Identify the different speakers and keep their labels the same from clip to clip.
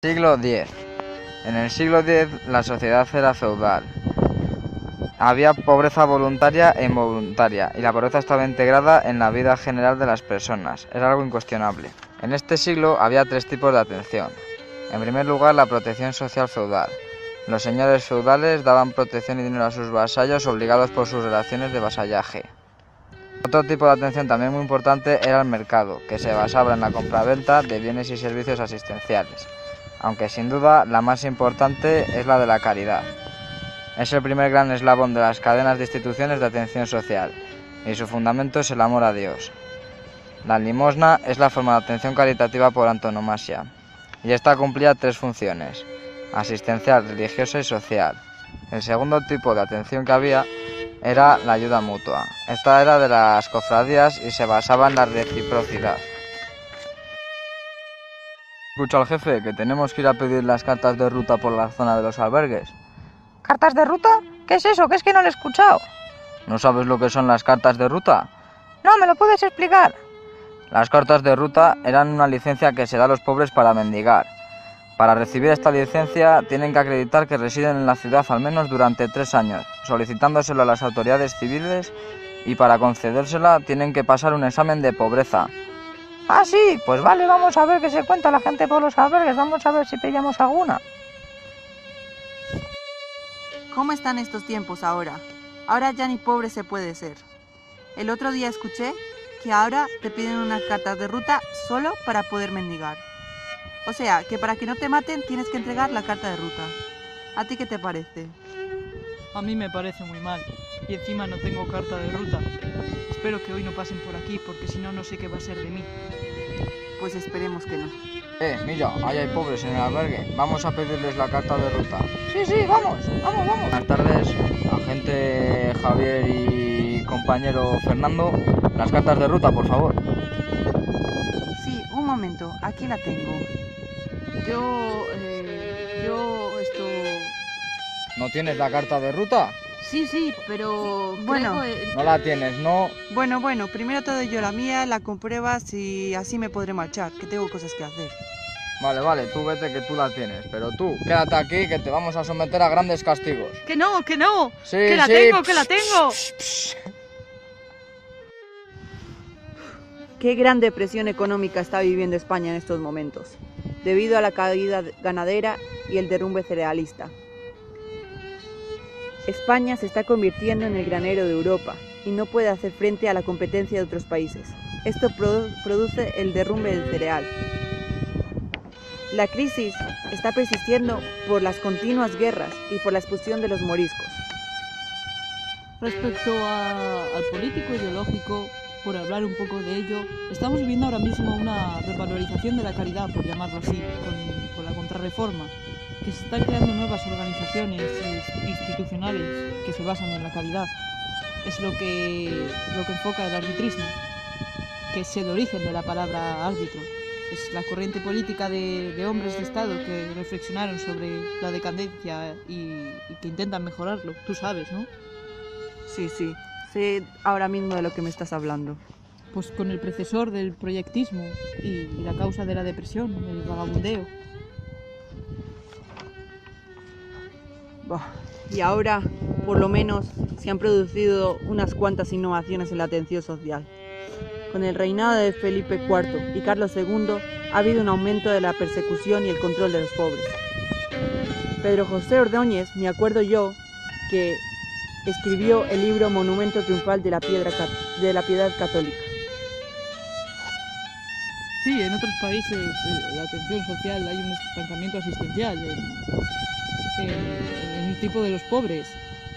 Speaker 1: Siglo X. En el siglo X la sociedad era feudal. Había pobreza voluntaria e involuntaria, y la pobreza estaba integrada en la vida general de las personas. Era algo incuestionable. En este siglo había tres tipos de atención. En primer lugar, la protección social feudal. Los señores feudales daban protección y dinero a sus vasallos obligados por sus relaciones de vasallaje. Otro tipo de atención también muy importante era el mercado, que se basaba en la compraventa de bienes y servicios asistenciales, aunque sin duda la más importante es la de la caridad. Es el primer gran eslabón de las cadenas de instituciones de atención social, y su fundamento es el amor a Dios. La limosna es la forma de atención caritativa por antonomasia, y esta cumplía tres funciones: asistencial, religiosa y social. El segundo tipo de atención que había era la ayuda mutua. Esta era de las cofradías y se basaba en la reciprocidad. Escucha al jefe que tenemos que ir a pedir las cartas de ruta por la zona de los albergues.
Speaker 2: ¿Cartas de ruta? ¿Qué es eso? Que es que no lo he escuchado.
Speaker 1: ¿No sabes lo que son las cartas de ruta?
Speaker 2: No, ¿me lo puedes explicar?
Speaker 1: Las cartas de ruta eran una licencia que se da a los pobres para mendigar. Para recibir esta licencia tienen que acreditar que residen en la ciudad al menos durante 3 años, solicitándoselo a las autoridades civiles, y para concedérsela tienen que pasar un examen de pobreza.
Speaker 2: Ah, sí, pues vale, vamos a ver qué se cuenta la gente por los albergues, vamos a ver si pillamos alguna.
Speaker 3: ¿Cómo están estos tiempos ahora? Ahora ya ni pobre se puede ser. El otro día escuché que ahora te piden unas cartas de ruta solo para poder mendigar. O sea, que para que no te maten tienes que entregar la carta de ruta. ¿A ti qué te parece?
Speaker 4: A mí me parece muy mal, y encima no tengo carta de ruta. Espero que hoy no pasen por aquí, porque si no, no sé qué va a ser de mí.
Speaker 3: Pues esperemos que no.
Speaker 1: Mira, ahí hay pobres en el albergue. Vamos a pedirles la carta de ruta.
Speaker 2: Sí, vamos.
Speaker 1: Buenas tardes, agente Javier y compañero Fernando. Las cartas de ruta, por favor.
Speaker 3: Sí, un momento, aquí la tengo.
Speaker 1: ¿No tienes la carta de ruta?
Speaker 3: Sí, pero bueno,
Speaker 1: No la tienes, ¿no?
Speaker 3: bueno, primero te doy yo la mía, la compruebas y así me podré marchar, que tengo cosas que hacer.
Speaker 1: Vale, tú vete que tú la tienes. Pero tú, quédate aquí que te vamos a someter a grandes castigos.
Speaker 4: ¡Que no!
Speaker 1: Sí,
Speaker 4: ¡Que la tengo!
Speaker 3: Qué gran depresión económica está viviendo España en estos momentos, debido a la caída ganadera y el derrumbe cerealista. España se está convirtiendo en el granero de Europa y no puede hacer frente a la competencia de otros países. Esto produce el derrumbe del cereal. La crisis está persistiendo por las continuas guerras y por la expulsión de los moriscos.
Speaker 4: Respecto al político ideológico, por hablar un poco de ello, estamos viviendo ahora mismo una revalorización de la caridad, por llamarlo así, con la contrarreforma, que se están creando nuevas organizaciones institucionales que se basan en la caridad. Es lo que enfoca el arbitrismo, que es el origen de la palabra árbitro. Es la corriente política de hombres de Estado que reflexionaron sobre la decadencia y que intentan mejorarlo. Tú sabes, ¿no?
Speaker 3: Sí, sé ahora mismo de lo que me estás hablando.
Speaker 4: Pues con el predecesor del proyectismo y la causa de la depresión, el vagabundeo.
Speaker 3: Y ahora, por lo menos, se han producido unas cuantas innovaciones en la atención social. Con el reinado de Felipe IV y Carlos II ha habido un aumento de la persecución y el control de los pobres. Pedro José Ordóñez, me acuerdo yo, que escribió el libro Monumento Triunfal de la Piedad Católica.
Speaker 4: Sí, en otros países la atención social hay un estancamiento asistencial en el tipo de los pobres.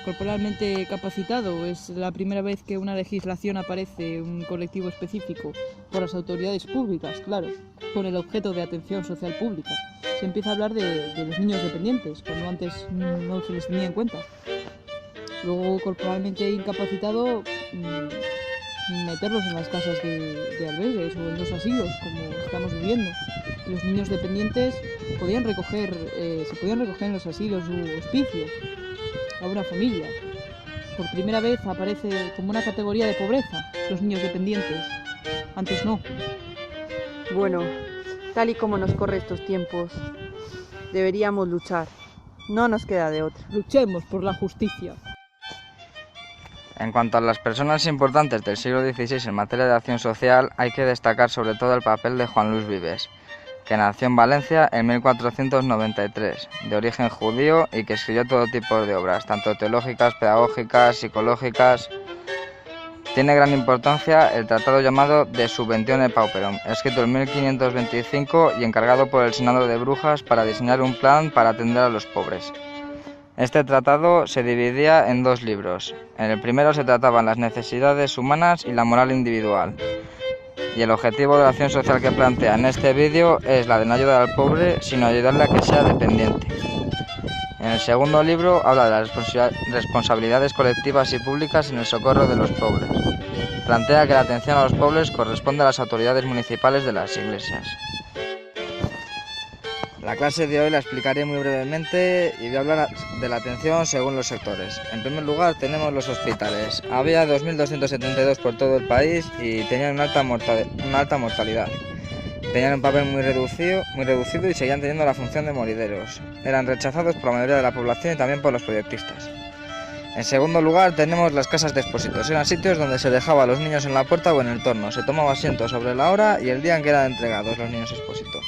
Speaker 4: Corporalmente capacitado, es la primera vez que una legislación aparece un colectivo específico por las autoridades públicas, claro, con el objeto de atención social pública. Se empieza a hablar de los niños dependientes, cuando antes no se les tenía en cuenta. Luego, corporalmente incapacitado, meterlos en las casas de albergues o en los asilos, como estamos viviendo. Los niños dependientes se podían recoger en los asilos u hospicios a una familia. Por primera vez aparece como una categoría de pobreza los niños dependientes. Antes no.
Speaker 3: Bueno, tal y como nos corre estos tiempos, Deberíamos luchar. No nos queda de otra.
Speaker 4: Luchemos por la justicia.
Speaker 1: En cuanto a las personas importantes del siglo XVI en materia de acción social, hay que destacar sobre todo el papel de Juan Luis Vives, que nació en Valencia en 1493, de origen judío y que escribió todo tipo de obras, tanto teológicas, pedagógicas, psicológicas. Tiene gran importancia el tratado llamado De Subventione Pauperum, escrito en 1525 y encargado por el Senado de Brujas para diseñar un plan para atender a los pobres. Este tratado se dividía en 2 libros. En el primero se trataban las necesidades humanas y la moral individual. Y el objetivo de la acción social que plantea en este vídeo es la de no ayudar al pobre, sino ayudarle a que sea dependiente. En el segundo libro habla de las responsabilidades colectivas y públicas en el socorro de los pobres. Plantea que la atención a los pobres corresponde a las autoridades municipales de las iglesias. La clase de hoy la explicaré muy brevemente y voy a hablar de la atención según los sectores. En primer lugar tenemos los hospitales. Había 2.272 por todo el país y tenían una alta mortalidad. Tenían un papel muy reducido y seguían teniendo la función de morideros. Eran rechazados por la mayoría de la población y también por los proyectistas. En segundo lugar tenemos las casas de expósitos. Eran sitios donde se dejaba a los niños en la puerta o en el torno. Se tomaba asiento sobre la hora y el día en que eran entregados los niños expósitos.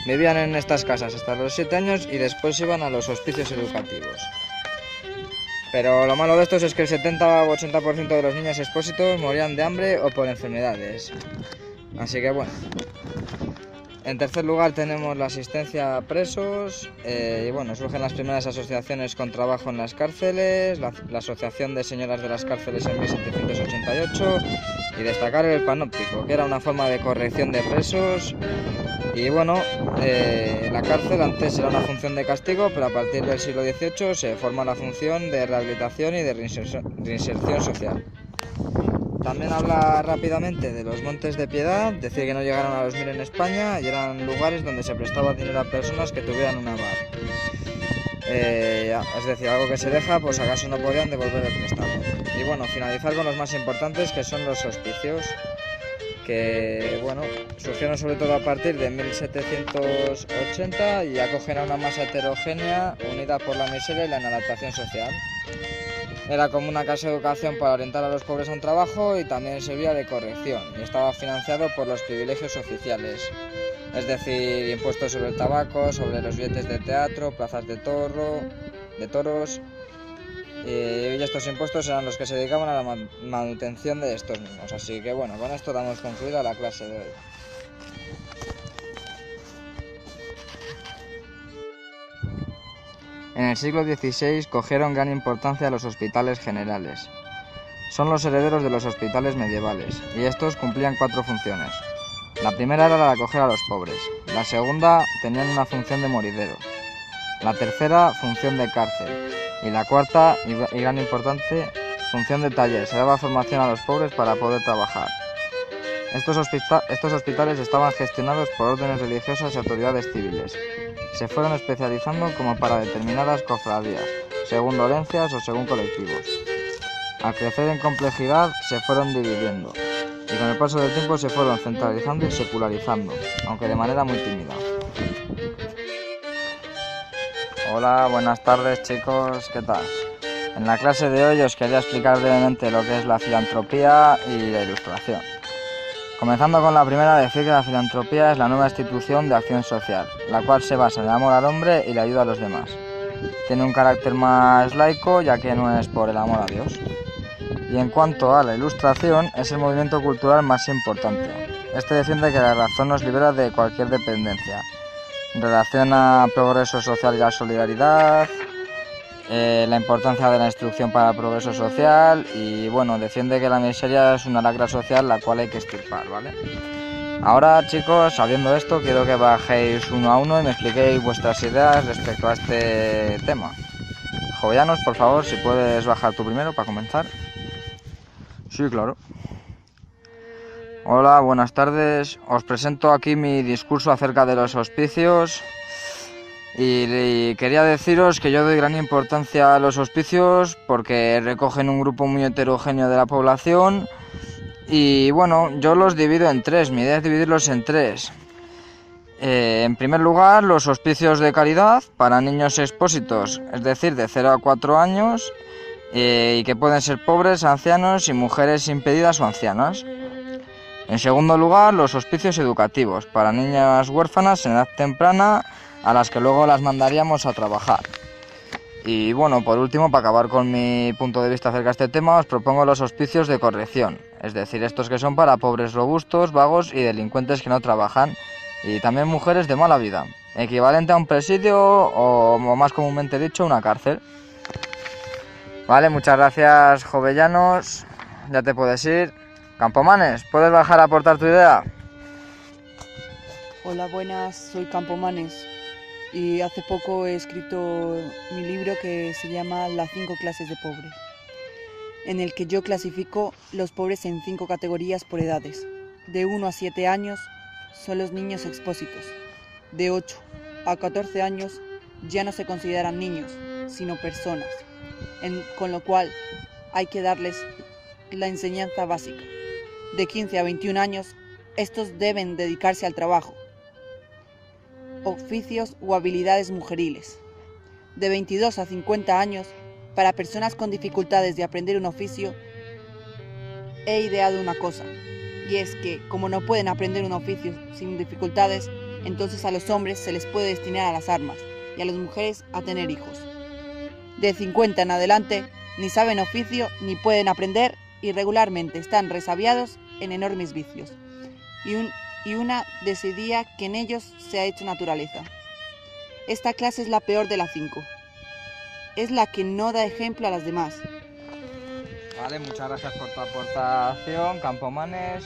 Speaker 1: Vivían en estas casas hasta los 7 años y después iban a los hospicios educativos. Pero lo malo de estos es que el 70 o 80% de los niños expósitos morían de hambre o por enfermedades. Así que bueno. En tercer lugar tenemos la asistencia a presos y bueno, surgen las primeras asociaciones con trabajo en las cárceles, la Asociación de Señoras de las Cárceles en 1788 y destacar el panóptico, que era una forma de corrección de presos. Y bueno, la cárcel antes era una función de castigo, pero a partir del siglo XVIII se forma la función de rehabilitación y de reinserción social. También habla rápidamente de los Montes de Piedad, decir que no llegaron a los 1000 en España y eran lugares donde se prestaba dinero a personas que tuvieran una aval. Es decir, algo que se deja, pues acaso no podían devolver el préstamo. Y bueno, finalizar con los más importantes, que son los hospicios, que bueno, surgieron sobre todo a partir de 1780 y acogen a una masa heterogénea unida por la miseria y la inadaptación social. Era como una casa de educación para orientar a los pobres a un trabajo y también servía de corrección y estaba financiado por los privilegios oficiales, es decir, impuestos sobre el tabaco, sobre los billetes de teatro, plazas de toros, y estos impuestos eran los que se dedicaban a la manutención de estos mismos. Así que bueno, con esto damos concluida la clase de hoy. En el siglo XVI cogieron gran importancia los hospitales generales. Son los herederos de los hospitales medievales, y estos cumplían 4 funciones. La primera era la de acoger a los pobres, la segunda tenían una función de morideros, la tercera función de cárcel, y la cuarta, y gran importante, función de taller. Se daba formación a los pobres para poder trabajar. Estos hospitales estaban gestionados por órdenes religiosas y autoridades civiles. Se fueron especializando como para determinadas cofradías, según dolencias o según colectivos. Al crecer en complejidad se fueron dividiendo y con el paso del tiempo se fueron centralizando y secularizando, aunque de manera muy tímida. Hola, buenas tardes chicos, ¿qué tal? En la clase de hoy os quería explicar brevemente lo que es la filantropía y la ilustración. Comenzando con la primera, decir que la filantropía es la nueva institución de acción social, la cual se basa en el amor al hombre y la ayuda a los demás. Tiene un carácter más laico, ya que no es por el amor a Dios. Y en cuanto a la ilustración, es el movimiento cultural más importante. Este defiende que la razón nos libera de cualquier dependencia. Relaciona progreso social y la solidaridad, la importancia de la instrucción para el progreso social y bueno, defiende que la miseria es una lacra social la cual hay que extirpar, ¿vale? Ahora chicos, sabiendo esto, quiero que bajéis uno a uno y me expliquéis vuestras ideas respecto a este tema. Jovellanos, por favor, si puedes bajar tú primero para comenzar. Sí, claro. Hola, buenas tardes. Os presento aquí mi discurso acerca de los hospicios. Y quería deciros que yo doy gran importancia a los hospicios porque recogen un grupo muy heterogéneo de la población y bueno, yo los divido en 3, mi idea es dividirlos en 3. En primer lugar, los hospicios de caridad para niños expósitos, es decir, de 0 a 4 años, y que pueden ser pobres, ancianos y mujeres impedidas o ancianas. En segundo lugar, los hospicios educativos para niñas huérfanas en edad temprana, a las que luego las mandaríamos a trabajar. Y bueno, por último, para acabar con mi punto de vista acerca de este tema, os propongo los hospicios de corrección, es decir, estos que son para pobres robustos, vagos y delincuentes que no trabajan, y también mujeres de mala vida, equivalente a un presidio o más comúnmente dicho, una cárcel. Vale, muchas gracias, Jovellanos, ya te puedes ir. Campomanes, ¿puedes bajar a aportar tu idea?
Speaker 3: Hola, buenas, soy Campomanes y hace poco he escrito mi libro que se llama Las 5 clases de pobres, en el que yo clasifico los pobres en 5 categorías por edades. De 1 a 7 años son los niños expósitos. De 8 a 14 años ya no se consideran niños, sino personas, con lo cual hay que darles la enseñanza básica. De 15 a 21 años, estos deben dedicarse al trabajo, oficios o habilidades mujeriles. De 22 a 50 años, para personas con dificultades de aprender un oficio, he ideado una cosa, y es que como no pueden aprender un oficio sin dificultades, entonces a los hombres se les puede destinar a las armas y a las mujeres a tener hijos. De 50 en adelante, ni saben oficio ni pueden aprender y regularmente están resabiados en enormes vicios. Y una decidía que en ellos se ha hecho naturaleza. Esta clase es la peor de las 5. Es la que no da ejemplo a las demás.
Speaker 1: Vale, muchas gracias por tu aportación, Campomanes.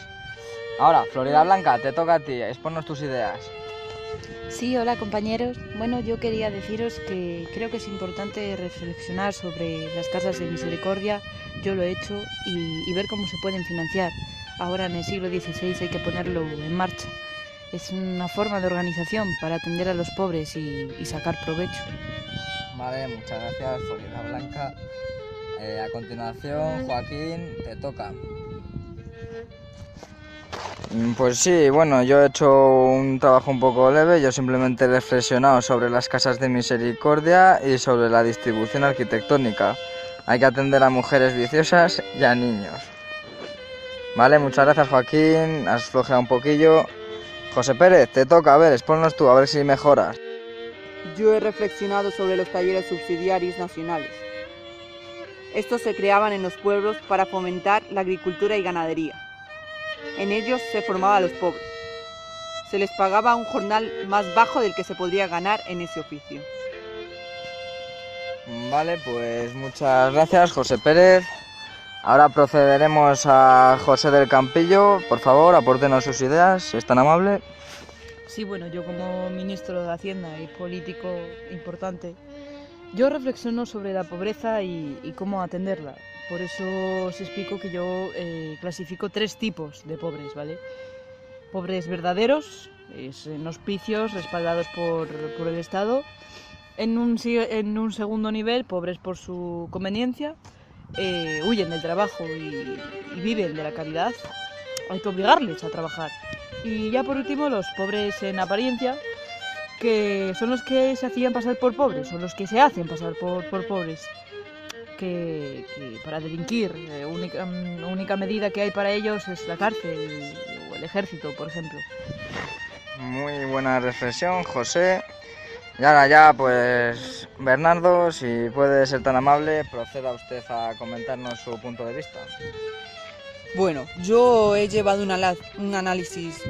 Speaker 1: Ahora, Florida Blanca, te toca a ti, exponnos tus ideas.
Speaker 5: Sí, hola compañeros. Bueno, yo quería deciros que creo que es importante reflexionar sobre las casas de misericordia, yo lo he hecho, y ver cómo se pueden financiar. Ahora en el siglo XVI hay que ponerlo en marcha. Es una forma de organización para atender a los pobres y sacar provecho.
Speaker 1: Vale, muchas gracias, Florida Blanca. A continuación, Joaquín, te toca. Pues sí, bueno, yo he hecho un trabajo un poco leve, yo simplemente he reflexionado sobre las casas de misericordia y sobre la distribución arquitectónica. Hay que atender a mujeres viciosas y a niños. Vale, muchas gracias, Joaquín, has flojeado un poquillo. José Pérez, te toca, a ver, exponnos tú, a ver si mejoras.
Speaker 3: Yo he reflexionado sobre los talleres subsidiarios nacionales. Estos se creaban en los pueblos para fomentar la agricultura y ganadería. En ellos se formaba a los pobres. Se les pagaba un jornal más bajo del que se podría ganar en ese oficio.
Speaker 1: Vale, pues muchas gracias, José Pérez. Ahora procederemos a José del Campillo. Por favor, apórtenos sus ideas, si es tan amable.
Speaker 4: Sí, bueno, yo como ministro de Hacienda y político importante, yo reflexiono sobre la pobreza y cómo atenderla. Por eso os explico que yo clasifico 3 tipos de pobres, ¿vale? Pobres verdaderos, en hospicios respaldados por el Estado. En un segundo nivel, pobres por su conveniencia, huyen del trabajo y viven de la caridad. Hay que obligarles a trabajar. Y ya por último, los pobres en apariencia, que son los que se hacían pasar por pobres, o los que se hacen pasar por pobres, que para delinquir, única medida que hay para ellos es la cárcel o el ejército, por ejemplo.
Speaker 1: Muy buena reflexión, José. Y ahora ya, pues, Bernardo, si puede ser tan amable, proceda usted a comentarnos su punto de vista.
Speaker 3: Bueno, yo he llevado un análisis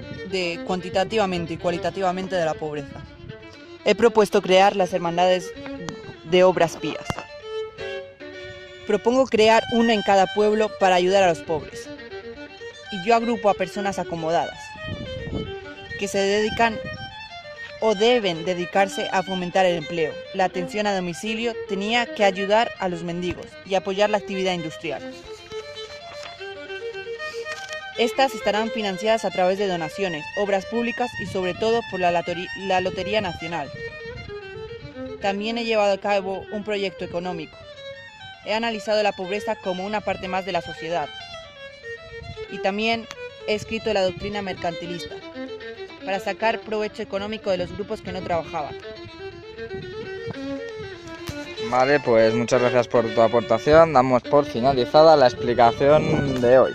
Speaker 3: cuantitativamente y cualitativamente de la pobreza. He propuesto crear las hermandades de obras pías. Propongo crear una en cada pueblo para ayudar a los pobres. Y yo agrupo a personas acomodadas, que se dedican o deben dedicarse a fomentar el empleo. La atención a domicilio tenía que ayudar a los mendigos y apoyar la actividad industrial. Estas estarán financiadas a través de donaciones, obras públicas y sobre todo por la Lotería Nacional. También he llevado a cabo un proyecto económico. He analizado la pobreza como una parte más de la sociedad. Y también he escrito la doctrina mercantilista. para sacar provecho económico de los grupos que no trabajaban.
Speaker 1: Vale, pues muchas gracias por tu aportación. Damos por finalizada la explicación de hoy.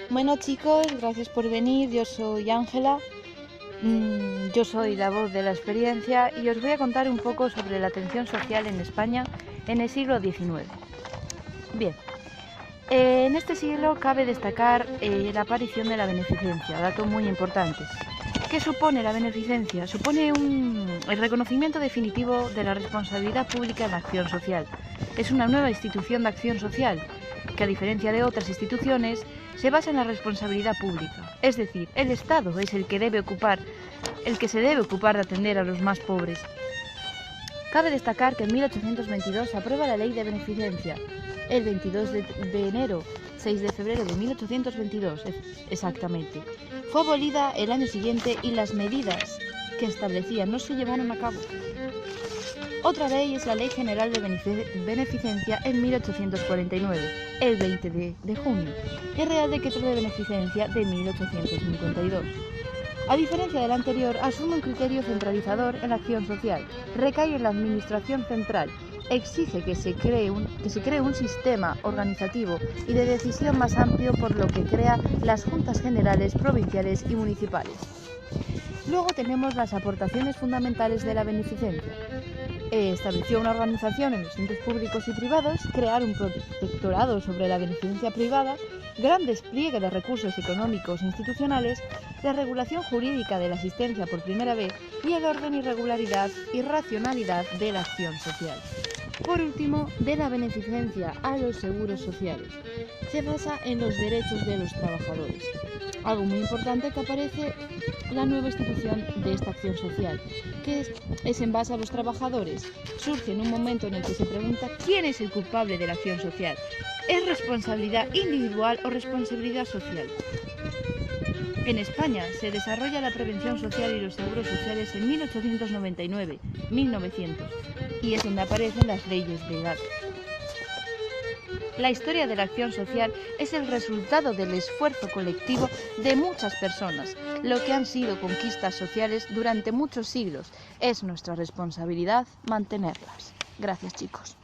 Speaker 5: Bueno chicos, gracias por venir. Yo soy Ángela. Yo soy la voz de la experiencia y os voy a contar un poco sobre la atención social en España en el siglo XIX. Bien, en este siglo cabe destacar la aparición de la beneficencia, dato muy importante. ¿Qué supone la beneficencia? Supone el reconocimiento definitivo de la responsabilidad pública en la acción social. Es una nueva institución de acción social que, a diferencia de otras instituciones, se basa en la responsabilidad pública. Es decir, el Estado es el que se debe ocupar de atender a los más pobres. Cabe destacar que en 1822 se aprueba la Ley de Beneficencia. El 22 de enero, 6 de febrero de 1822, exactamente. Fue abolida el año siguiente y las medidas que establecía no se llevaron a cabo. Otra ley es la Ley General de Beneficencia en 1849, el 20 de junio, y el Real Decreto de Beneficencia de 1852. A diferencia del anterior, asume un criterio centralizador en la acción social, recae en la administración central, exige que se cree un sistema organizativo y de decisión más amplio, por lo que crea las Juntas Generales provinciales y municipales. Luego tenemos las aportaciones fundamentales de la beneficencia. Estableció una organización en los entes públicos y privados, crear un protectorado sobre la beneficencia privada, gran despliegue de recursos económicos e institucionales, la regulación jurídica de la asistencia por primera vez y el orden y regularidad y racionalidad de la acción social. Por último, de la beneficencia a los seguros sociales. Se basa en los derechos de los trabajadores. Algo muy importante que aparece la nueva institución de esta acción social, que es en base a los trabajadores. Surge en un momento en el que se pregunta quién es el culpable de la acción social. ¿Es responsabilidad individual o responsabilidad social? En España se desarrolla la prevención social y los seguros sociales en 1899-1900 y es donde aparecen las leyes de edad. La historia de la acción social es el resultado del esfuerzo colectivo de muchas personas, lo que han sido conquistas sociales durante muchos siglos. Es nuestra responsabilidad mantenerlas. Gracias, chicos.